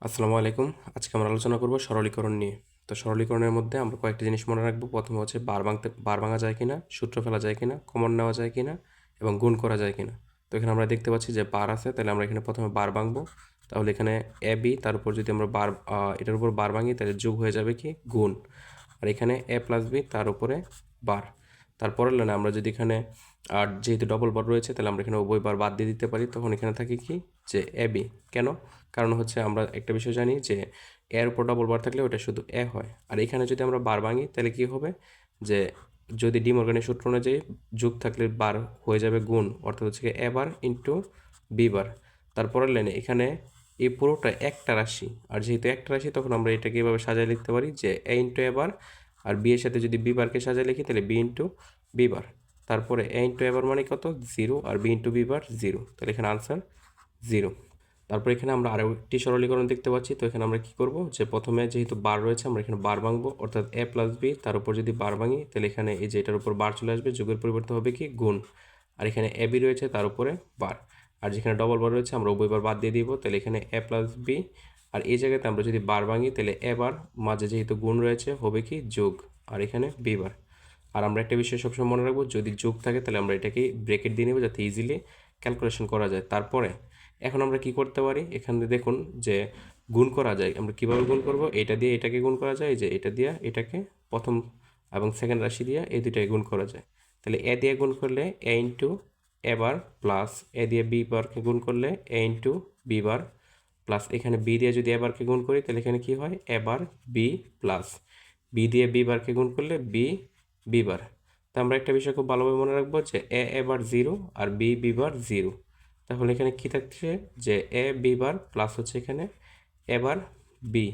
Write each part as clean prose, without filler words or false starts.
আসসালামু আলাইকুম। আজকে আমরা আলোচনা করব সরলীকরণ নিয়ে। তো সরলীকরণের মধ্যে আমরা কয়েকটা জিনিস মনে রাখবো। প্রথমে হচ্ছে বার ভাঙা যায় কিনা, সূত্র ফেলা যায় কিনা, কমন নেওয়া যায় কিনা এবং গুণ করা যায় কিনা। তো এখানে আমরা দেখতে পাচ্ছি যে বার আছে, তাহলে আমরা এখানে প্রথমে বার ভাঙবো। তাহলে এখানে এ বি, তার উপর যদি আমরা এটার উপর বার ভাঙি তাহলে যোগ হয়ে যাবে কি গুণ। আর এখানে এ প্লাস বি, তার উপরে বার। তারপরের লাইনে আমরা যদি এখানে যেহেতু ডবল বার রয়েছে তাহলে আমরা এখানে উভয় বার বাদ দিয়ে দিতে পারি, তখন এখানে থাকে কি যে এ বি। কেন? কারণ হচ্ছে আমরা একটা বিষয় জানি যে এর উপর ডবল বার থাকলে ওটা শুধু এ হয়। আর এখানে যদি আমরা বার ভাঙি তাহলে কি হবে যে যদি ডি মর্গানের সূত্র অনুযায়ী যোগ থাকলে বার হয়ে যাবে গুণ, অর্থাৎ হচ্ছে এ বার ইন্টু বি বার। তারপরের লাইনে এখানে এই পুরোটা একটা রাশি, আর যেহেতু একটা রাশি তখন আমরা এটাকে এভাবে সাজায় লিখতে পারি যে এ into A bar, R B এর সাথে যদি বি বারকে সাজায় লিখি তাহলে বি ইন্টু বি বার। তারপরে এ ইন্টু এ বার মানে কত? 0, আর বি ইন্টু বি বার 0, তাহলে এখানে আনসার 0। তারপর এখানে আমরা আরও একটি সরলীকরণ দেখতে পাচ্ছি। তো এখানে আমরা কি করব যে প্রথমে যেহেতু বার রয়েছে আমরা এখানে বার ভাঙবো, অর্থাৎ এ প্লাস বি, তার উপর যদি বার ভাঙি তাহলে এখানে এই যে এটার উপর বার চলে আসবে, যোগের পরিবর্তে হবে কি গুণ। আর এখানে এ বি রয়েছে তার উপরে বার, আর যেখানে ডবল বার রয়েছে আমরা উভয়বার বাদ দিয়ে দিব, তাহলে এখানে এ প্লাস বি। আর এই জায়গাতে আমরা যদি বার ভাঙি তাহলে এ বার, মাঝে যেহেতু গুণ রয়েছে হবে কি যোগ, আর এখানে বি বার। আর আমরা একটা বিষয় সবসময় মনে রাখবো, যদি যোগ থাকে তাহলে আমরা এটাকে ব্রেকেট দিয়ে নেব যাতে ইজিলি ক্যালকুলেশন করা যায়। তারপরে এখন আমরা কি করতে পারি, এখানে দেখুন যে গুণ করা যায়। আমরা কিভাবে গুণ করব? এটা দিয়ে এটাকে গুণ করা যায়, যে এটা দিয়ে এটাকে প্রথম এবং সেকেন্ড রাশি দিয়ে এই দুইটাকে গুণ করা যায়। তাহলে এ দিয়ে গুণ করলে এ ইন্টু এ বার, প্লাস এ দিয়ে বি বারকে গুণ করলে এ ইন্টু বি বার, প্লাস এখানে বি দিয়ে যদি এ বারকে গুণ করি তাহলে এখানে কি হয় এ বার বি, প্লাস বি দিয়ে বি বারকে গুণ করলে বি বি বার। তো আমরা একটা বিষয় খুব ভালোভাবে মনে রাখবো যে A bar 0 R B B বার 0। তাহলে এখানে কি থাকছে যে এ বি বার প্লাস হচ্ছে এখানে এ বার বি।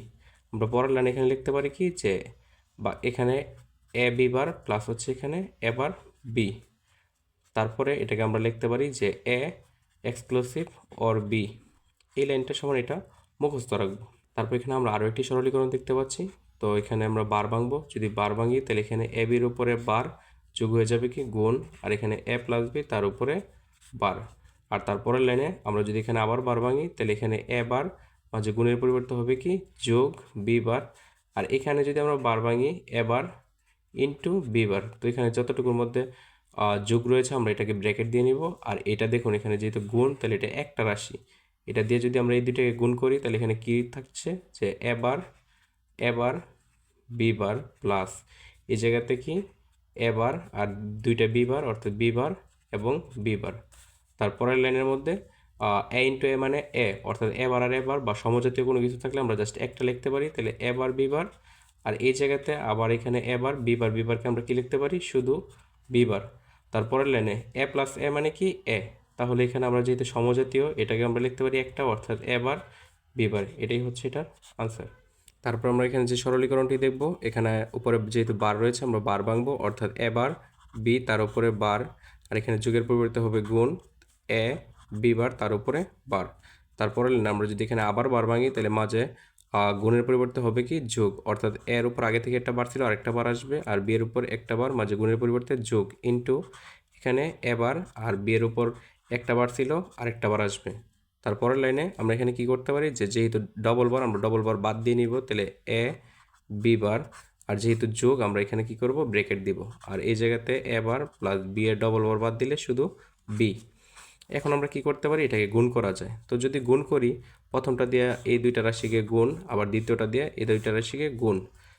আমরা পরের লাইন এখানে লিখতে পারি কি যে বা এখানে এ বি বার প্লাস হচ্ছে এখানে এ বার বি। তারপরে এটাকে আমরা লিখতে পারি যে এ এক্সক্লুসিভ অর বি। এই লাইনটা সমান এটা মুখস্থ রাখবো। তারপর এখানে আমরা আরও একটি সরলীকরণ দেখতে পাচ্ছি। তো এখানে আমরা বার ভাঙবো, যদি বার ভাঙি তাহলে এখানে এ বির উপরে বার যোগ হয়ে যাবে কি গুণ, আর এখানে এ প্লাস বি তার উপরে বার। আর তারপরের লাইনে আমরা যদি এখানে আবার বার ভাঙি তাহলে এখানে এ বার মাঝে গুণের পরিবর্তে হবে কি যোগ বি বার। আর এখানে যদি আমরা বার ভাঙি এ বার ইন্টু বি বার, তো এখানে যতটুকুর মধ্যে যোগ রয়েছে আমরা এটাকে ব্র্যাকেট দিয়ে নিব। আর এটা দেখুন এখানে যেহেতু গুণ তাহলে এটা একটা রাশি, এটা দিয়ে যদি আমরা এই দুইটাকে গুণ করি তাহলে এখানে কি থাকছে যে A bar B bar, plus এই জায়গাতে কি এ বার আর দুইটা বি বার, অর্থাৎ বি বার এবং বি বার। তারপরের লাইনের মধ্যে এ ইন্টু এ মানে এ, অর্থাৎ এ বার আর এ বার বা সমজাতীয় কোনো কিছু থাকলে আমরা জাস্ট একটা লিখতে পারি, তাহলে এ বার বি বার। আর এই জায়গাতে আবার এখানে এ বার বি বারকে আমরা কি লিখতে পারি শুধু বি বার। তারপরের লাইনে এ প্লাস এ মানে কি এ, তাহলে এখানে আমরা যেহেতু সমজাতীয় এটাকে আমরা লিখতে পারি একটা, অর্থাৎ এ বার বি বার। এটাই হচ্ছে এটার আনসার। তারপর আমরা এখানে যে সরলীকরণটি দেখব, এখানে উপরে যেহেতু বার রয়েছে আমরা বার ভাঙবো, অর্থাৎ এ বার বি তার উপরে বার, আর এখানে যোগের পরিবর্তে হবে গুণ এ বি বার তার উপরে বার। তারপরে আমরা যদি এখানে আবার বার ভাঙি তাহলে মাঝে গুণের পরিবর্তে হবে কি যোগ, অর্থাৎ এর উপর আগে থেকে একটা বার ছিল আরেকটা বার আসবে, আর বি এর উপর একটা বার মাঝে গুণের পরিবর্তে যোগ ইন্টু এখানে এ বার আর বি এর উপর একটা বার ছিল আরেকটা বার আসবে। তারপরের লাইনে আমরা এখানে কি করতে পারি যে যেহেতু ডবল বার আমরা ডবল বার বাদ দিয়ে নিব, তাহলে এ বি বার, আর যেহেতু যোগ আমরা এখানে কি করব ব্রেকেট দিব, আর এই জায়গাতে এ বার প্লাস বি এর ডবল বার বাদ দিলে শুধু বি। এখন আমরা কি করতে পারি, এটাকে গুণ করা যায়। তো যদি গুণ করি, প্রথমটা দিয়ে এই দুইটা রাশিকে গুণ, আবার দ্বিতীয়টা দিয়ে এই দুইটা রাশিকে গুণ,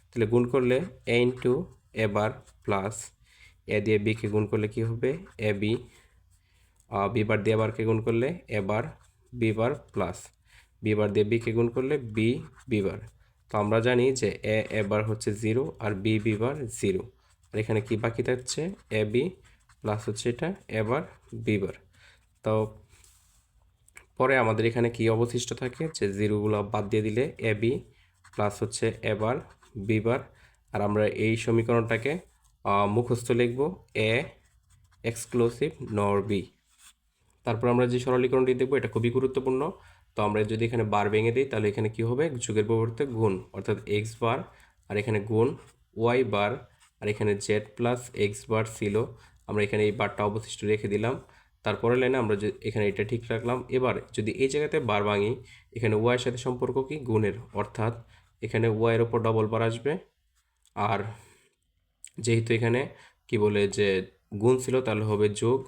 তাহলে গুণ করলে এ ইন্টু এ বার প্লাস এ দিয়ে বিকে গুণ করলে কি হবে এ বি, বি বার দিয়ে বারকে গুণ করলে A bar B bar, plus B bar দিয়ে বিকে গুণ করলে বি বি বার। তো আমরা জানি যে এ বার হচ্ছে 0 আর বি বি বার 0, আর এখানে কি বাকি থাকছে এ বি প্লাস হচ্ছে এটা এ বার বি বার। তো পরে আমাদের এখানে কি অবশিষ্ট থাকে যে জিরোগুলো বাদ দিয়ে দিলে এ বি প্লাস হচ্ছে এ বার বি বার। আর আমরা এই সমীকরণটাকে মুখস্থ লিখব এ এক্সক্লুসিভ নর বি। তারপর আমরা যে সরলীকরণটি দেখব এটা খুবই গুরুত্বপূর্ণ। তো আমরা যদি এখানে বার ভেঙে দিই তাহলে এখানে কি হবে যোগের পরিবর্তে গুণ, অর্থাৎ এক্স বার আর এখানে গুণ ওয়াই বার, আর এখানে জেড প্লাস এক্স বার ছিল, আমরা এখানে এই বারটা অবশিষ্ট রেখে দিলাম। তারপরের লাইনে আমরা যে এখানে এটা ঠিক রাখলাম। এবার যদি এই জায়গাতে বার ভাঙি, এখানে ওয়াইয়ের সাথে সম্পর্ক কি গুণের, অর্থাৎ এখানে ওয়াইয়ের ওপর ডবল বার আসবে। আর যেহেতু এখানে কি বলে যে গুণ ছিল, তাহলে হবে যোগ,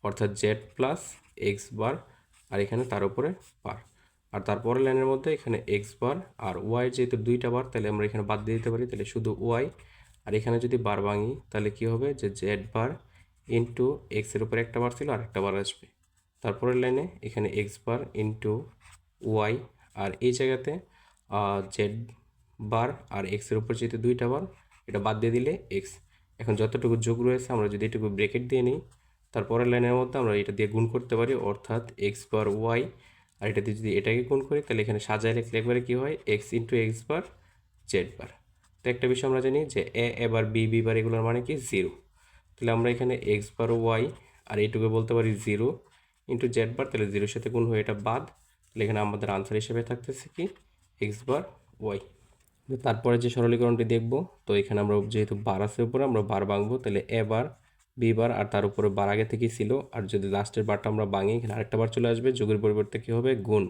অর্থাৎ জেড প্লাস এক্স বার, আর এখানে তার উপরে বার। আর তারপরের লাইনের মধ্যে এখানে এক্স বার আর ওয়াই যেহেতু দুইটা বার, তাহলে আমরা এখানে বাদ দিয়ে দিতে পারি, তাহলে শুধু ওয়াই। আর এখানে যদি বার ভাঙি তাহলে কি হবে যে জেড বার ইন্টু এক্সের উপরে একটা বার ছিল আর একটা বার আসবে। তারপরের লাইনে এখানে এক্স বার ইন্টু ওয়াই, আর এই জায়গাতে জেড বার আর এক্সের উপর যেহেতু দুইটা বার, এটা বাদ দিয়ে দিলে এক্স। এখন যতটুকু যোগ রয়েছে আমরা যদি এটুকু ব্রেকেট দিয়ে নিই, তারপরের লাইনের মধ্যে আমরা এটা দিয়ে গুণ করতে পারি, অর্থাৎ এক্স বার ওয়াই, আর এটা দিয়ে যদি এটাকে গুণ করি তাহলে এখানে সাজায় লিখলে একবারে কী হয় x into x bar Z bar. তো একটা বিষয় আমরা জানি যে এ বার বি বার এগুলোর মানে কি জিরো, তাহলে আমরা এখানে এক্স বার ওয়াই আর এইটুকু বলতে পারি জিরো ইন্টু জেড বার, তাহলে জিরোর সাথে গুণ হয়ে এটা বাদ, তাহলে এখানে আমাদের আনসার হিসেবে থাকতেছে কি এক্স বার ওয়াই। তারপরে যে সরলীকরণটি দেখব, তো এখানে আমরা যেহেতু বার আছে উপরে আমরা বার ভাঙবো, তাহলে এ বার বি বার আর তার উপরে বার আগে থেকেই ছিল, আর যদি লাস্টের বারটা আমরা ভাঙি এখানে আরেকটা বার চলে আসবে, যোগের পরিবর্তে কী হবে গুণ।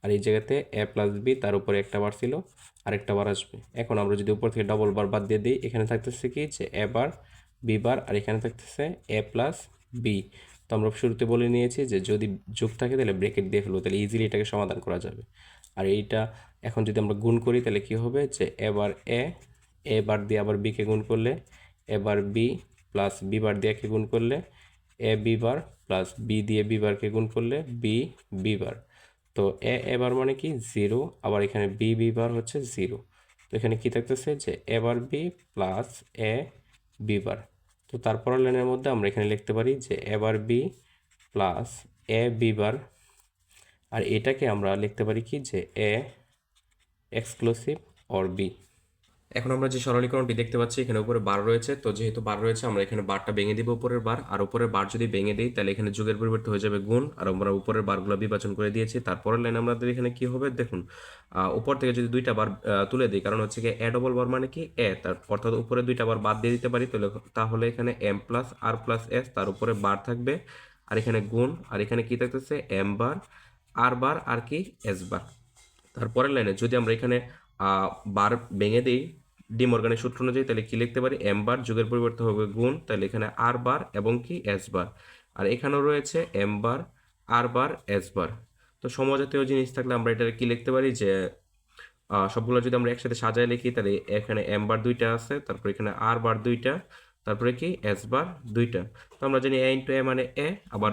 আর এই জায়গাতে এ প্লাস বি তার উপরে একটা বার ছিল আরেকটা বার আসবে। এখন আমরা যদি উপর থেকে ডবল বার বাদ দিয়ে দিই, এখানে থাকতেছে কি যে এ বার বি বার আর এখানে থাকতেছে এ প্লাস বি। তো আমরা শুরুতে বলে নিয়েছি যে যদি যোগ থাকে তাহলে ব্রেকেট দিয়ে ফেলবো, তাহলে ইজিলি এটাকে সমাধান করা যাবে। আর এইটা এখন যদি আমরা গুণ করি তাহলে কি হবে যে এবার এ বার দিয়ে আবার বিকে গুণ করলে এবার বি প্লাস বি বার দিয়ে কে গুণ করলে এ বি বার প্লাস বি দিয়ে বি বারকে গুণ করলে বি বি বার। তো এবার মানে কি জিরো, আবার এখানে বি বি বার হচ্ছে জিরো। তো এখানে কি থাকতেছে যে এবার বি প্লাস এ বি বার। তো তারপরের লাইনের মধ্যে আমরা এখানে লিখতে পারি যে এবার বি প্লাস এ বি বার, আর এটাকে আমরা লিখতে পারি কি যে এ এক্সক্লুসিভ অর বি। এখন আমরা যে সরলীকরণটি দেখতে পাচ্ছি এখানে উপরে বার রয়েছে, তো যেহেতু বার রয়েছে আমরা এখানে বারটা ভেঙে দিব উপরের বার, আর উপরের বার যদি ভেঙে দিই তাহলে এখানে যোগের পরিবর্তে হয়ে যাবে গুণ, আর আমরা উপরের বারগুলো বিভাজন করে দিয়েছি। তারপরের লাইন আমাদের এখানে কি হবে দেখুন, উপর থেকে যদি দুইটা বার তুলে দিই, কারণ হচ্ছে কি এ ডবল বার মানে কি এ, তার অর্থাৎ উপরে দুইটা বার বাদ দিয়ে দিতে পারি, তাহলে এখানে এম প্লাস আর প্লাস এস তার উপরে বার থাকবে, আর এখানে গুণ, আর এখানে কি থাকতেছে এম বার আর কি এস বার। তারপরের লাইনে যদি আমরা এখানে বার ভেঙে দিই ডি মর্গানের সূত্র অনুযায়ী, তাহলে কি লিখতে পারি এম বার যুগের পরিবর্তে হবে গুণ, তাহলে এখানে আর বার এবং কি এস বার, আর এখানেও রয়েছে এম বার আর বার এস বার। তো সমজাতীয় জিনিস থাকলে আমরা এটা কি লিখতে পারি যে সবগুলো যদি আমরা একসাথে সাজায় লিখি তাহলে এখানে এম বার দুইটা আছে, তারপর এখানে আর বার দুইটা, তারপরে কি এস বার দুইটা। তো আমরা জানি এ ইন্টু এ মানে এ, আবার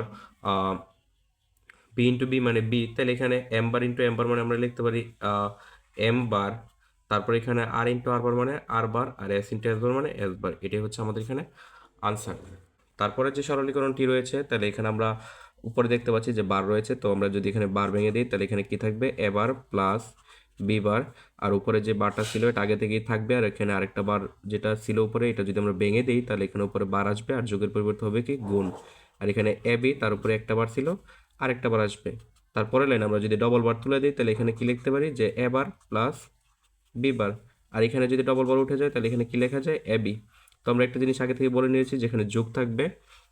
বি ইন্টু বি মানে বি, তাহলে এখানে এম বার ইন্টু এম বার মানে আমরা লিখতে পারি এম বার, তারপর এখানে আর ইন্টু আর বার মানে আর বার, আর এস ইন্টু এস বার মানে এস বার। এটাই হচ্ছে আমাদের এখানে আনসার। তারপরে যে সরলীকরণটি রয়েছে তাহলে এখানে আমরা উপরে দেখতে পাচ্ছি যে বার রয়েছে, তো আমরা যদি এখানে বার ভেঙে দিই তাহলে এখানে কি থাকবে এ বার প্লাস বি বার, আর উপরে যে বারটা ছিল এটা আগে থেকেই থাকবে, আর এখানে আরেকটা বার যেটা ছিল উপরে এটা যদি আমরা ভেঙে দিই তাহলে এখানে উপরে বার আসবে, আর যোগের পরিবর্তে হবে কি গুণ, আর এখানে এ বি তার উপরে একটা বার ছিল আরেকটা বার আসবে। তারপরে লাইন আমরা যদি ডবল বার তুলে দিই তাহলে এখানে কি লিখতে পারি যে এ বার প্লাস বি বার, আর এখানে যদি ডবল বার উঠে যায় তাহলে এখানে কি লেখা যায় এ বি। তো আমরা একটা জিনিস আগে থেকে বলে নিয়েছি, যেখানে যোগ থাকবে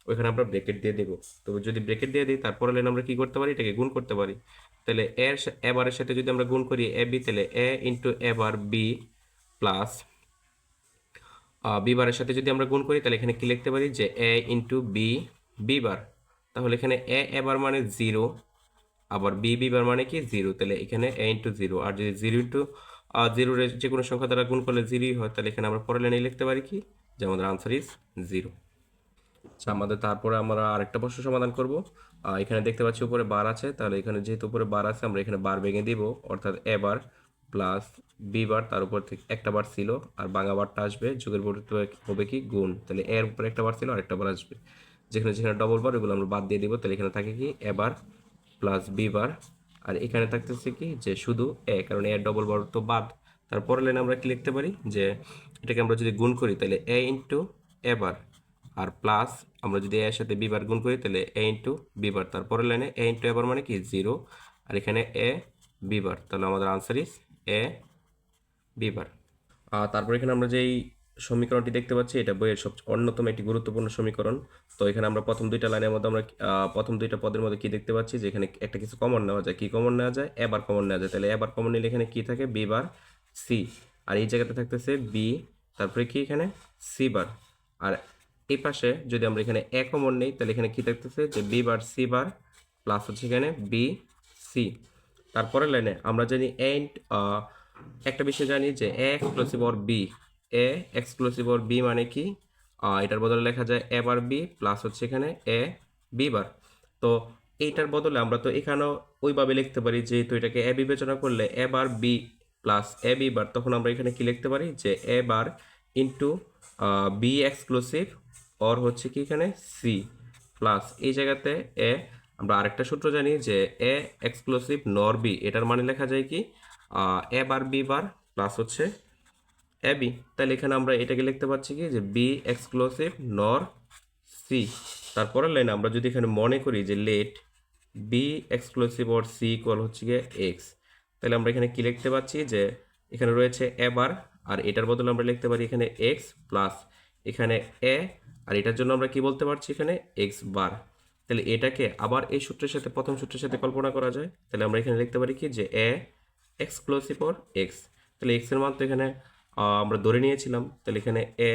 ওইখানে আমরা ব্রেকেট দিয়ে দেবো। তো যদি ব্রেকেট দিয়ে দিই তারপরে লাইন আমরা কি করতে পারি এটাকে গুণ করতে পারি, তাহলে এ বারের সাথে যদি আমরা গুণ করি এ বি, তাহলে এ into A bar B plus B বারের সাথে যদি আমরা গুণ করি তাহলে এখানে কি লিখতে পারি যে এ ইন্টু বি বি বার। তাহলে এখানে এ বার মানে জিরো, আবার বি বি বার মানে কি জিরো, তাহলে এখানে এ ইন্টু জিরো, আর যদি জিরো ইন্টু জিরোর যে কোনো সংখ্যা দ্বারা গুণ করলে জিরোই হয়, তাহলে এখানে আমরা পরের লাইনে লিখতে পারি কি যে আমাদের আনসার ইজ জিরো। আচ্ছা, আমাদের তারপরে আমরা আরেকটা প্রশ্ন সমাধান করব। এখানে দেখতে পাচ্ছি উপরে বার আছে, তাহলে এখানে যেহেতু উপরে বার আছে আমরা এখানে বার ভেঙে দিব, অর্থাৎ এ বার প্লাস বি বার তার উপর থেকে একটা বার ছিল আর বাংলা বারটা আসবে, যোগের পরিবর্তে হবে কি গুণ, তাহলে এর উপরে একটা বার ছিল আরেকটা বার আসবে, যেখানে যেখানে ডবল বার ওগুলো আমরা বাদ দিয়ে দিব, তাহলে এখানে থাকে কি এ বার প্লাস বি বার, আর এখানে থাকতেছে কি যে শুধু এ, কারণ এর ডবল বার তো বাদ। তারপরের লাইনে আমরা কি লিখতে পারি যে এটাকে আমরা যদি গুণ করি তাহলে এ into A bar, R plus আমরা যদি এর সাথে বি বার গুণ করি তাহলে এ ইন্টু বি বার, তারপরের লাইনে এ ইন্টু এ বার মানে কি জিরো, আর এখানে এ বি বার, তাহলে আমাদের answer is A B bar. তারপর এখানে আমরা যেই সমীকরণটি দেখতে পাচ্ছি এটা বইয়ের সবচেয়ে অন্যতম একটি গুরুত্বপূর্ণ সমীকরণ। তো এখানে আমরা প্রথম দুইটা লাইনের মধ্যে আমরা প্রথম দুইটা পদের মধ্যে কি দেখতে পাচ্ছি যে এখানে একটা কিছু কমন নেওয়া যায়। কি কমন নেওয়া যায়? এবার কমন নেওয়া যায়। তাহলে এবার কমন নিলে এখানে কি থাকে? B bar C. আর এই জায়গাতে থাকতেছে বি, তারপরে কি এখানে সি বার। আর এই পাশে যদি আমরা এখানে এ কমন নেই তাহলে এখানে কি থাকতেছে? যে B bar C bar plus হচ্ছে এখানে বি সি। তারপরের লাইনে আমরা জানি একটা বিষয় জানি যে A exclusive or B, A exclusive or B মানে কি? এটার বদলে লেখা যায় এ বার বি প্লাস হচ্ছে এখানে এ বি বার। তো এইটার বদলে আমরা তো এখানেও ওইভাবে লিখতে পারি, যেহেতু এটাকে এ বিবেচনা করলে A bar B plus A B bar, তখন আমরা এখানে কি লিখতে পারি? যে A bar into B exclusive or হচ্ছে কি এখানে সি প্লাস এই জায়গাতে এ। আমরা আরেকটা সূত্র জানি যে এ এক্সক্লুসিভ নর বি, এটার মানে লেখা যায় কি? এ বার বি বার প্লাস হচ্ছে এ বি। তাহলে এখানে আমরা এটাকে লিখতে পারছি কি? যে বি এক্সক্লুসিভ নর সি। তারপরের লাইনে আমরা যদি এখানে মনে করি যে let B exclusive or C equal হচ্ছে গিয়ে এক্স, তাহলে আমরা এখানে কি লিখতে পাচ্ছি? যে এখানে রয়েছে এ বার, আর এটার বদলে আমরা লিখতে পারি এখানে এক্স প্লাস এখানে এ, আর এটার জন্য আমরা কি বলতে পারছি? এখানে এক্স বার। তাহলে এটাকে আবার এই সূত্রের সাথে, প্রথম সূত্রের সাথে কল্পনা করা যায়। তাহলে আমরা এখানে লিখতে পারি কি? যে এ এক্সক্লুসিভ অর এক্স। তাহলে এক্স এর মান তো এখানে আমরা ধরে নিয়েছিলাম। তাহলে এখানে এ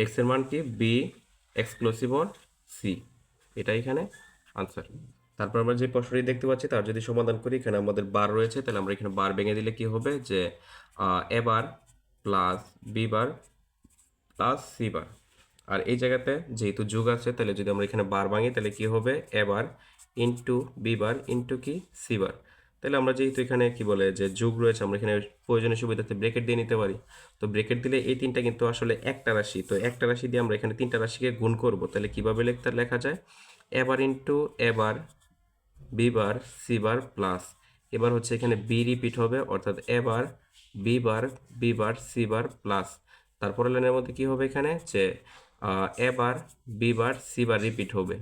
এক্স এর মান কি? B exclusive or C. এটা এখানে আনসার। তারপর আমরা যে প্রশ্নটি দেখতে পাচ্ছি তার যদি সমাধান করি, এখানে আমাদের বার রয়েছে, তাহলে আমরা এখানে বার ভেঙে দিলে কি হবে? যে A bar plus B bar plus C bar. আর এই জায়গাতে যেহেতু যোগ আছে, তাহলে যদি আমরা এখানে বার ভাঙি তাহলে কি হবে? A bar into B bar into কি সি বার। তাহলে আমরা যেহেতু এখানে কি বলে যে যোগ রয়েছে, আমরা এখানে প্রয়োজনীয় সুবিধাতে ব্রেকেট দিয়ে নিতে পারি। তো ব্রেকেট দিলে এই তিনটা কিন্তু আসলে একটা রাশি, তো একটা রাশি দিয়ে আমরা এখানে তিনটা রাশিকে গুণ করব। তাহলে কিভাবে লেখা যায়? A bar into A bar B bar C bar plus, এবার হচ্ছে এখানে বি রিপিট হবে, অর্থাৎ A bar B bar C bar plus. তারপরে লাইনের মধ্যে কি হবে? এখানে যে A bar B bar C bar repeat হবে।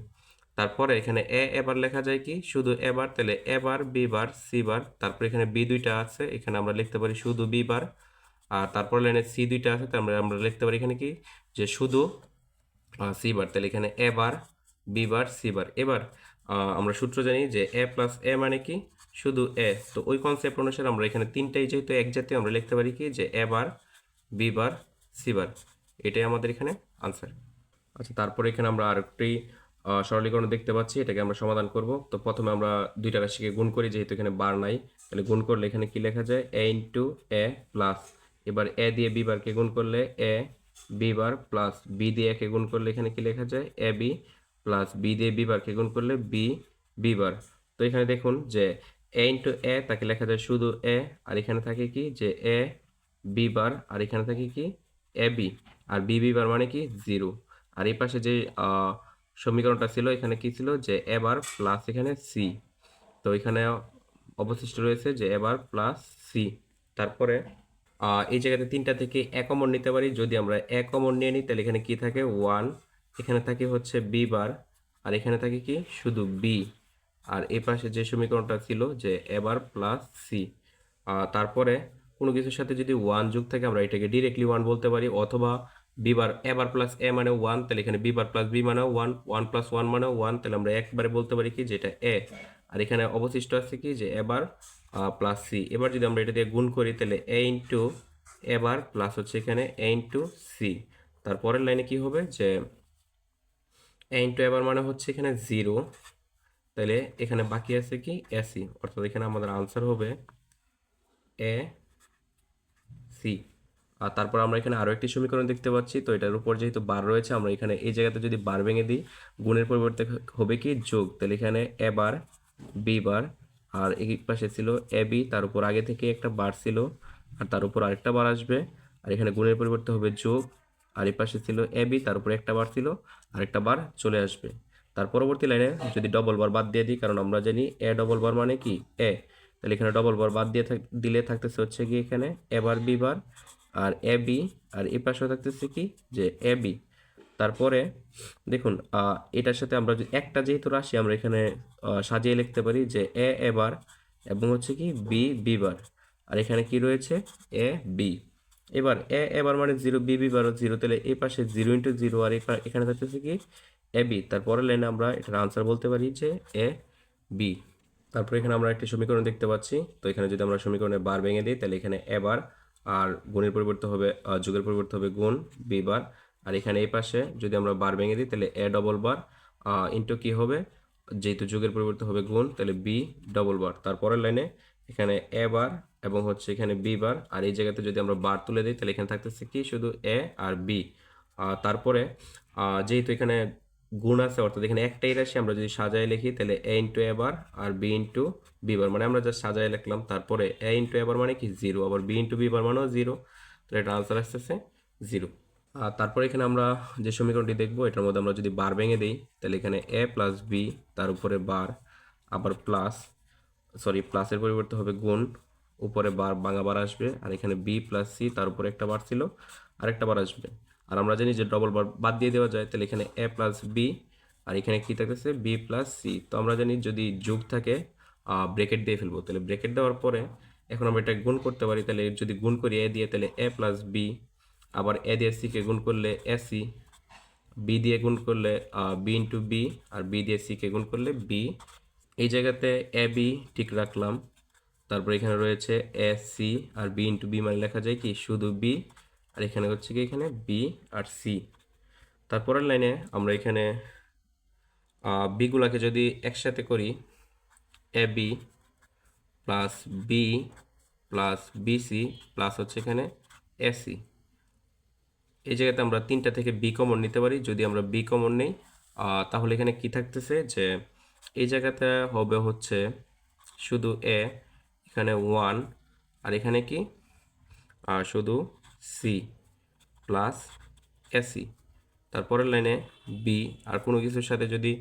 তারপরে এখানে এবার লেখা যায় কি? শুধু এবার। তাহলে এবার বি বার সি বার, তারপরে এখানে বি দুইটা আছে, এখানে আমরা লিখতে পারি শুধু বি বার। আর তারপরে লাইনে সি দুইটা আছে, তার আমরা আমরা লিখতে পারি এখানে কি? যে শুধু সি বার। তাহলে এখানে এ বার বি বার সি বার। এবার আমরা সূত্র জানি যে এ প্লাস এ মানে কি? শুধু এ। তো ওই কনসেপ্ট অনুসারে আমরা এখানে তিনটাই যেহেতু এক জাতীয়, আমরা লিখতে পারি কি? যে A bar B bar C বার। এটাই আমাদের এখানে আনসার। আচ্ছা, তারপরে এখানে আমরা আরেকটি সরলীকরণ দেখতে পাচ্ছি, এটাকে আমরা সমাধান করব। তো প্রথমে আমরা দুইটা রাশিকে গুণ করি, যেহেতু এখানে বার নাই। তাহলে গুণ করলে এখানে কি লেখা যায়? এ ইন্টু এ প্লাস, এবার এ দিয়ে বি বারকে গুণ করলে এ বি বার প্লাস বি দিয়ে একে গুণ করলে এখানে কি লেখা যায়? এ বি প্লাস বি দিয়ে বি বারকে গুণ করলে বি বি বার। তো এখানে দেখুন যে এ ইন্টু এ, তাকে লেখা যায় শুধু এ, আর এখানে থাকে কি? যে এ বি বার, আর এখানে থাকে কি? A B. R B B bar মানে কি? 0। আর এই পাশে যে সমীকরণটা ছিল, এখানে কি ছিল? যে এবার প্লাস এখানে সি। তো এখানে অবশিষ্ট রয়েছে যে এবার প্লাস সি। তারপরে এই জায়গাতে তিনটা থেকে এক কমন নিতে পারি। যদি আমরা এক কমন নিয়ে নিই তাহলে এখানে কি থাকে? 1। এখানে থাকে হচ্ছে বি বার, আর এখানে থাকে কি? শুধু বি। আর এই পাশে যে সমীকরণটা ছিল যে এবার প্লাস সি। তারপরে কোনো কিছুর সাথে যদি 1 যোগ থাকে আমরা এটাকে ডিরেক্টলি 1 বলতে পারি, অথবা বি বার এ বার প্লাস এ মানে 1, তাহলে এখানে বি বার প্লাস বি মানে 1, 1 প্লাস 1 মানে 1, তাহলে আমরা একবারে বলতে পারি কি? যেটা এ। আর এখানে অবশিষ্ট আছে কি? যে এ বার প্লাস সি। এবার যদি আমরা এটা দিয়ে গুণ করি তাহলে এ ইন্টু এ বার প্লাস হচ্ছে এখানে এ ইন্টু সি। তারপরের লাইনে কি হবে? যে এ ইন্টু এ বার মানে হচ্ছে এখানে 0, তাহলে এখানে বাকি আছে কি? এসি, অর্থাৎ এখানে আমাদের আনসার হবে এ সি। আর তারপর আমরা এখানে আরো একটি সমীকরণ দেখতে পাচ্ছি। তো এটার উপর যেহেতু বার রয়েছে, আমরা এখানে এই জায়গাতে যদি বার ভেঙে দিই, গুণের পরিবর্তে হবে কি? যোগ। তাহলে এখানে এ বার বি বার, আর এই পাশে ছিল এ বি, তার উপর আগে থেকে একটা বার ছিল, আর তার উপর আরেকটা বার আসবে, আর এখানে গুণের পরিবর্তে হবে যোগ। আর এই পাশে ছিল এ বি, তার উপর একটা বার ছিল, আরেকটা বার চলে আসবে। তার পরবর্তী লাইনে যদি ডবল বার বাদ দিয়ে দিই, কারণ আমরা জানি এ ডবল বার মানে কি? এ। তাহলে এখানে ডবল বার বাদ দিয়ে দিলে থাকতেছে হচ্ছে কি? এখানে এ bar B bar R A B, আর এই পাশে থাকতেছে কি? যে এ বি। তারপরে দেখুন এটার সাথে আমরা একটা যেহেতু রাশি, আমরা এখানে সাজিয়ে লিখতে পারি যে এ বার এবং হচ্ছে কি? বি বি বার, আর এখানে কি রয়েছে? A B. এবার এবার মানে জিরো, বি বারও জিরো, তাহলে এই পাশে জিরো ইন্টু জিরো, আর এখানে থাকতেছে কি এ বি। তারপরের লাইনে আমরা এটার আনসার বলতে পারি যে এ বি। তারপরে এখানে আমরা একটি সমীকরণ দেখতে পাচ্ছি। তো এখানে যদি আমরা সমীকরণে বার ভেঙে দিই তাহলে এখানে এবার, আর গুণের পরিবর্তে হবে যোগের পরিবর্তে হবে গুণ বি বার, আর এখানে এই পাশে যদি আমরা বার ভেঙে দিই তাহলে এ ডবল বার ইন্টু কি হবে, যেহেতু যোগের পরিবর্তে হবে গুণ, তাহলে বি ডবল বার। তারপরের লাইনে এখানে এ বার এবং হচ্ছে এখানে বি বার, আর এই জায়গাতে যদি আমরা বার তুলে দিই তাহলে এখানে থাকতেছে কি শুধু এ আর বি। তারপরে যেহেতু এখানে গুণ আছে, অর্থাৎ এখানে একটাই রাশি, আমরা যদি সাজায় লিখি তাহলে এ into A bar R B into B bar, মানে আমরা জাস্ট সাজায় লিখলাম। তারপরে এ ইন্টু এ বার মানে কি জিরো, আবার বি ইন্টু বি বার মানেও জিরো, তাহলে এটা আনসার আসতেছে জিরো। আর তারপরে এখানে আমরা যে সমীকরণটি দেখবো এটার মধ্যে আমরা যদি বার ভেঙে দিই তাহলে এখানে এ প্লাস বি, তার উপরে বার, আবার প্লাস, সরি প্লাসের পরিবর্তে হবে গুণ, উপরে বার ভাঙা বার আসবে, আর এখানে বি প্লাস সি, তার উপরে একটা বার ছিল আরেকটা বার আসবে। আর আমরা জানি যে ডবল বার বাদ দিয়ে দেওয়া যায়, তাহলে এখানে এ প্লাস বি, আর এখানে কি থাকতেছে বি প্লাস সি। তো আমরা জানি যদি যোগ থাকে ব্রেকেট দিয়ে ফেলবো, তাহলে ব্রেকেট দেওয়ার পরে এখন আমরা এটা গুণ করতে পারি, তাহলে যদি গুণ করি এ দিয়ে তাহলে এ প্লাস বি, আবার এ দিয়ে সিকে গুণ করলে এ সি, বি দিয়ে গুণ করলে বি ইন্টু বি, আর বি দিয়ে সিকে গুণ করলে বি। এই জায়গাতে এ বি ঠিক রাখলাম। তারপর এখানে রয়েছে এ সি, আর বি ইন্টু বি মানে লেখা যায় কি শুধু বি, আর এখানে হচ্ছে কি এখানে বি আর সি। তারপরের লাইনে আমরা এখানে বিগুলাকে যদি একসাথে করি, A B plus B plus BC plus হচ্ছে এখানে এসি, এই জায়গাতে আমরা তিনটা থেকে বি কমন নিতে পারি। যদি আমরা বি কমন নেই তাহলে এখানে কি থাকতেছে যে এই জায়গাতে হবে হচ্ছে শুধু এ, এখানে ওয়ান, আর এখানে কি শুধু সি প্লাস এসি। তারপরের লাইনে বি, আর কোনো কিছুর সাথে যদি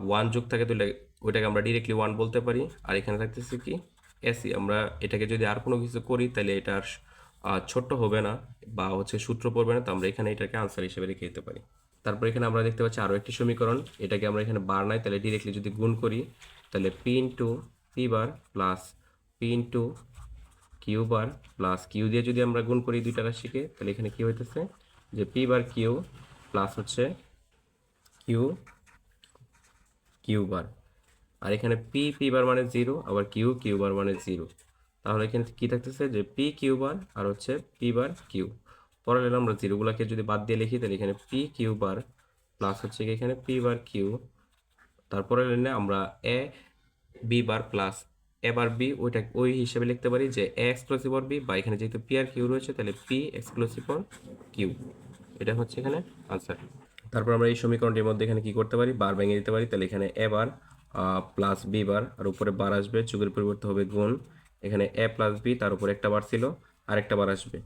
ওয়ান যোগ থাকে তাহলে ওইটাকে আমরা ডিরেক্টলি ওয়ান বলতে পারি। আর এখানে থাকতেছে কি এসি, আমরা এটাকে যদি আর কোনো কিছু করি তাহলে এটা আর ছোট্ট হবে না বা হচ্ছে সূত্র পড়বে না, তো আমরা এখানে এটাকে আনসার হিসেবে রেখে দিতে পারি। তারপর এখানে আমরা দেখতে পাচ্ছি আরও একটি সমীকরণ, এটাকে আমরা এখানে বার নাই, তাহলে ডিরেক্টলি যদি গুণ করি তাহলে P into P bar plus P into Q bar plus Q দিয়ে যদি আমরা গুণ করি দুইটা রাশিকে, তাহলে এখানে কি হইতেছে যে পি বার কিউ প্লাস হচ্ছে কিউ কিউ বার, আর এখানে পি বার মানে জিরো, আবার কিউ বার মানে জিরো। তাহলে এখানে কি থাকতেছে যে পি কিউ বার আর হচ্ছে পি বার কিউ। পরে আমরা জিরোগুলোকে যদি বাদ দিয়ে লিখি তাহলে এখানে পি কিউ বার প্লাস হচ্ছে এখানে পি বার কিউ। তারপরে লাইনে আমরা এ B bar plus A bar B, ওইটা ওই হিসেবে লিখতে পারি যে এ এক্সক্লুসিভ অর বি, বা এখানে যেহেতু পি আর কিউ রয়েছে তাহলে পি এক্সক্লুসিভ অর কিউ, এটা হচ্ছে এখানে আনসার। তারপর আমরা এই সমীকরণটির মধ্যে এখানে কি করতে পারি, বার ভেঙে দিতে পারি। তাহলে এখানে এ বার প্লাস বি বার, আর উপরে বার আসবে, যুগের পরিবর্তে হবে গুণ, এখানে এ প্লাস বি, তার উপরে একটা বার ছিল আর একটা বার আসবে।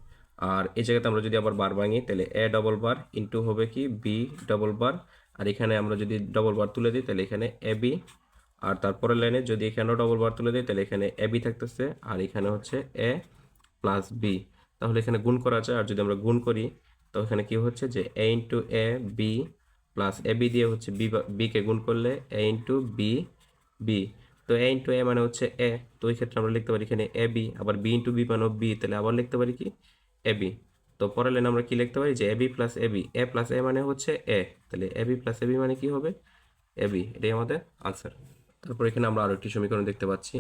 আর এই জায়গাতে আমরা যদি আবার বার ভাঙি তাহলে এ ডবল বার ইন্টু হবে কি বি ডবল বার, আর এখানে আমরা যদি ডবল বার তুলে দিই তাহলে এখানে এ বি, আর তারপরের লাইনে যদি এখানেও ডবল বার তুলে দিই তাহলে এখানে এ বি থাকতেছে, আর এখানে হচ্ছে এ প্লাস বি। তাহলে এখানে গুণ করা যায়, আর যদি আমরা গুণ করি তো এখানে কি হচ্ছে যে এ into A B plus A B দিয়ে হচ্ছে বিকে গুণ করলে এ ইন্টু বি বি। তো এ ইন্টু এ মানে হচ্ছে এ, তো ওই ক্ষেত্রে আমরা লিখতে পারি এখানে এ বি, আবার বি ইন্টু বি মানে বি, তাহলে আবার লিখতে পারি কি এ বি। তো পরের লাইনে আমরা কি লিখতে পারি যে এ B plus A B, A plus এ মানে হচ্ছে এ, তাহলে এ বি প্লাস এ বি মানে কি হবে এ বি, এটাই আমাদের আনসার। তারপর এখানে আমরা আরও একটি সমীকরণ দেখতে পাচ্ছি,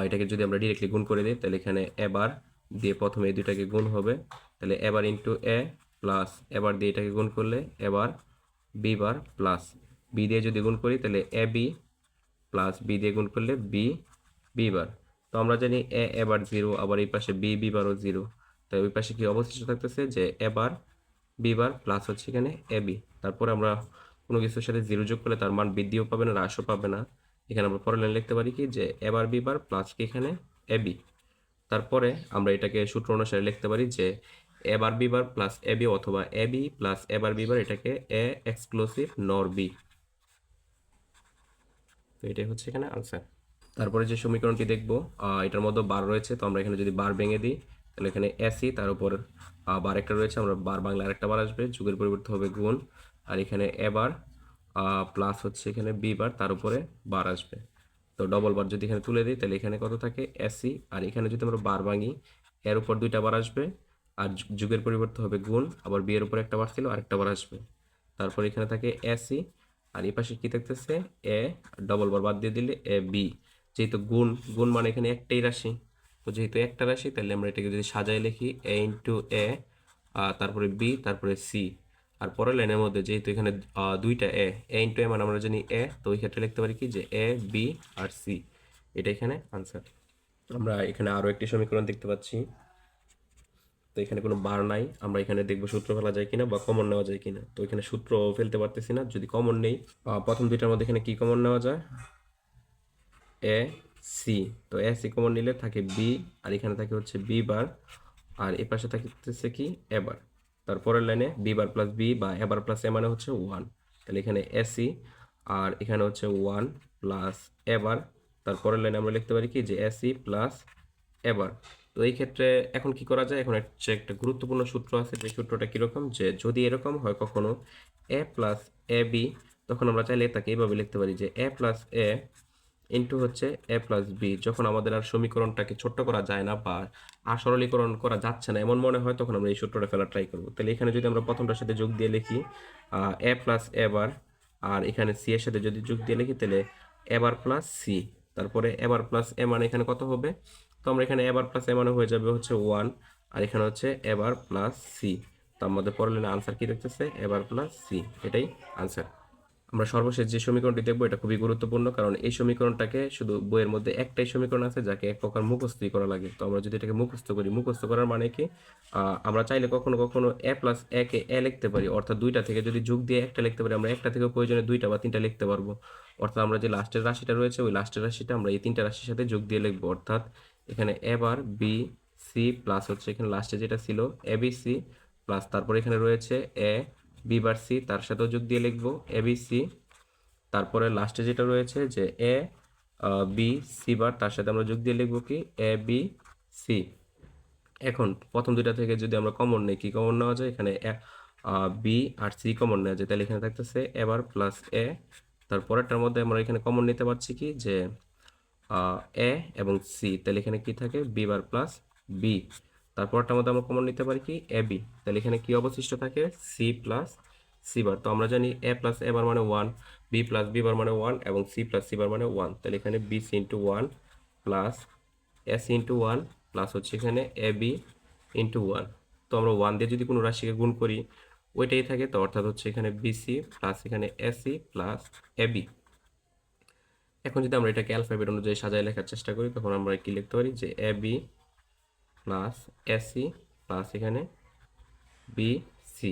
এটাকে যদি আমরা ডিরেক্টলি গুণ করে দিই তাহলে এখানে এবার দিয়ে প্রথমে এই দুইটাকে গুণ হবে, তাহলে এবার ইন্টু এ প্লাস এবার দিয়ে এটাকে গুণ করলে এবার বি বার প্লাস বি দিয়ে যদি গুণ করি তাহলে এ বি প্লাস বি দিয়ে গুণ করলে বি বি বার। তো আমরা জানি এবার জিরো, আবার এই পাশে বি বারও জিরো, তাই ওই পাশে কি অবশিষ্ট থাকতেছে যে এবার বি বার প্লাস হচ্ছে এখানে এ বি। তারপরে আমরা কোনো কিছুর সাথে জিরো যোগ করলে তার মান বৃদ্ধিও পাবে না হ্রাসও পাবে না, এখানে আমরা পরের লাইন লিখতে পারি কি যে এবার বি বার প্লাস কি এখানে এ বি। তারপরে আমরা এটাকে সূত্র অনুসারে লিখতে পারি যে এবার B bar plus A B, অথবা এ বি প্লাস এবার বি বার, এটাকে এ এক্সক্লুসিভ নর বি। তো এটাই হচ্ছে এখানে আনসার। তারপরে যে সমীকরণটি দেখব এটার মধ্যে বার রয়েছে, তো আমরা এখানে যদি বার ভেঙে দিই তাহলে এখানে এসি, তার উপর বার একটা রয়েছে, আমরা বার বাংলা আরেকটা বার আসবে, যুগের পরিবর্তে হবে গুণ, আর এখানে এবার প্লাস হচ্ছে এখানে বি বার, তার উপরে বার আসবে। তো ডবল বার যদি এখানে তুলে দিই তাহলে এখানে কত থাকে এসি, আর এখানে যদি আমরা বার ভাঙি এর উপর দুইটা বার আসবে, আর যুগের পরিবর্তে হবে গুণ, আবার বি এর উপর একটা বার ছিল আরেকটা বার আসবে। তারপর এখানে থাকে এ সি, আর এই পাশে কি থাকতেছে এ, ডবল বার বাদ দিয়ে দিলে এ বি। যেহেতু গুণ গুণ মানে এখানে একটাই রাশি, তো যেহেতু একটা রাশি তাহলে আমরা এটাকে যদি সাজায় লিখি এ ইন্টু এ, তারপরে বি, তারপরে সি। আর পরের লাইনের মধ্যে যেহেতু এখানে দুইটা এ ইন্টু এ মানে আমরা জানি এ, তো ওই ক্ষেত্রে লিখতে পারি কি যে এ বি আর সি। এটা এখানে আনসার। আমরা এখানে আরও একটি সমীকরণ দেখতে পাচ্ছি। তো এখানে কোনো বার নাই, আমরা এখানে দেখবো সূত্র ফেলা যায় কিনা বা কমন নেওয়া যায় কিনা। তো এখানে সূত্র ফেলতে পারতেছি না, যদি কমন নেই প্রথম দুইটার মধ্যে এখানে কি কমন নেওয়া যায় এ সি। তো এ সি কমন নিলে থাকে বি, আর এখানে থাকে হচ্ছে বি বার, আর এই পাশে থাকতেছে কি এ বার। তারপরের লাইনে বি বার প্লাস বি বা এ বার প্লাস এ মানে হচ্ছে ওয়ান। তাহলে এখানে এ সি, আর এখানে হচ্ছে ওয়ান প্লাস এ বার। তারপরের লাইনে আমরা লিখতে পারি কি যে এ সি প্লাস এবার। তো এই ক্ষেত্রে এখন কি করা যায়, এখন হচ্ছে একটা গুরুত্বপূর্ণ সূত্র আছে, যে সূত্রটা কিরকম, যে যদি এরকম হয় কখনো এ প্লাস এ বি, তখন আমরা চাইলে তাকে এইভাবে লিখতে পারি যে এ প্লাস এ ইন্টু হচ্ছে এ প্লাস বি। যখন আমাদের আর সমীকরণটাকে ছোট্ট করা যায় না বা আর সরলীকরণ করা যাচ্ছে না এমন মনে হয়, তখন আমরা এই সূত্রটা ফেলা ট্রাই করবো। তাহলে এখানে যদি আমরা প্রথমটার সাথে যোগ দিয়ে লিখি এ প্লাস এ বার, আর এখানে সি এর সাথে যদি যোগ দিয়ে লিখি তাহলে এ বার প্লাস সি। তারপরে এ বার প্লাস এ মানে এখানে কত হবে, তো আমরা এখানে এ বার প্লাস এ মানে হয়ে যাবে হচ্ছে ওয়ান, আর এখানে হচ্ছে এ বার প্লাস সি। তো আমাদের পরের লাইনে আনসার কি দেখতেছে এ বার প্লাস সি, এটাই আনসার। আমরা সর্বশেষ যে সমীকরণটি দেখবো এটা খুবই গুরুত্বপূর্ণ, কারণ এই সমীকরণটাকে শুধু বইয়ের মধ্যে একটাই সমীকরণ আছে যাকে এক প্রকার মুখস্থই করা লাগে। তো আমরা যদি এটাকে মুখস্থ করি, মুখস্থ করার মানে কি, আমরা চাইলে কখনো কখনো এ প্লাস এ কে এ লিখতে পারি, অর্থাৎ দুইটা থেকে যদি যোগ দিয়ে একটা লিখতে পারি, আমরা একটা থেকে প্রয়োজনে দুইটা বা তিনটা লিখতে পারবো। অর্থাৎ আমরা যে লাস্টের রাশিটা রয়েছে ওই লাস্টের রাশিটা আমরা এই তিনটা রাশির সাথে যোগ দিয়ে লিখবো। অর্থাৎ এখানে এ বার বি সি প্লাস হচ্ছে এখানে লাস্টে যেটা ছিল এ বি সি, প্লাস তারপর এখানে রয়েছে এ বি বার সি, তার সাথেও যোগ দিয়ে লিখবো এ বি সি। তারপরে লাস্টে যেটা রয়েছে যে এ বি সি বার, তার সাথে আমরা যোগ দিয়ে লিখবো কি এ বি সি। এখন প্রথম দুইটা থেকে যদি আমরা কমন নেই, কি কমন নেওয়া যায়, এখানে বি আর সি কমন নেওয়া যায়, তাহলে এখানে থাকতেছে এ বার প্লাস এ। তারপরেরটার মধ্যে আমরা এখানে কমন নিতে পারছি কি যে এ এবং সি, তাহলে এখানে কি থাকে বি বার প্লাস বি। তারপরটার মধ্যে আমরা কমন নিতে পারি কি এ বি, তাহলে এখানে কি অবশিষ্ট থাকে সি প্লাস সি বার। তো আমরা জানি এ প্লাস এ বার মানে one, B plus B bar মানে ওয়ান, এবং সি প্লাস সি বার মানে ওয়ান। তাহলে এখানে B C into one plus A C into one plus হচ্ছে এখানে এ বি ইন্টু ওয়ান। তো আমরা ওয়ান দিয়ে যদি কোনো রাশিকে গুণ করি ওইটাই থাকে, তো অর্থাৎ হচ্ছে এখানে বিসি প্লাস এখানে এসি প্লাস এ বি। এখন যদি আমরা এটাকে অ্যালফাবেট অনুযায়ী সাজায় লেখার চেষ্টা করি, তখন আমরা কি লিখতে পারি যে এ বি প্লাস এসি প্লাস এখানে বি সি।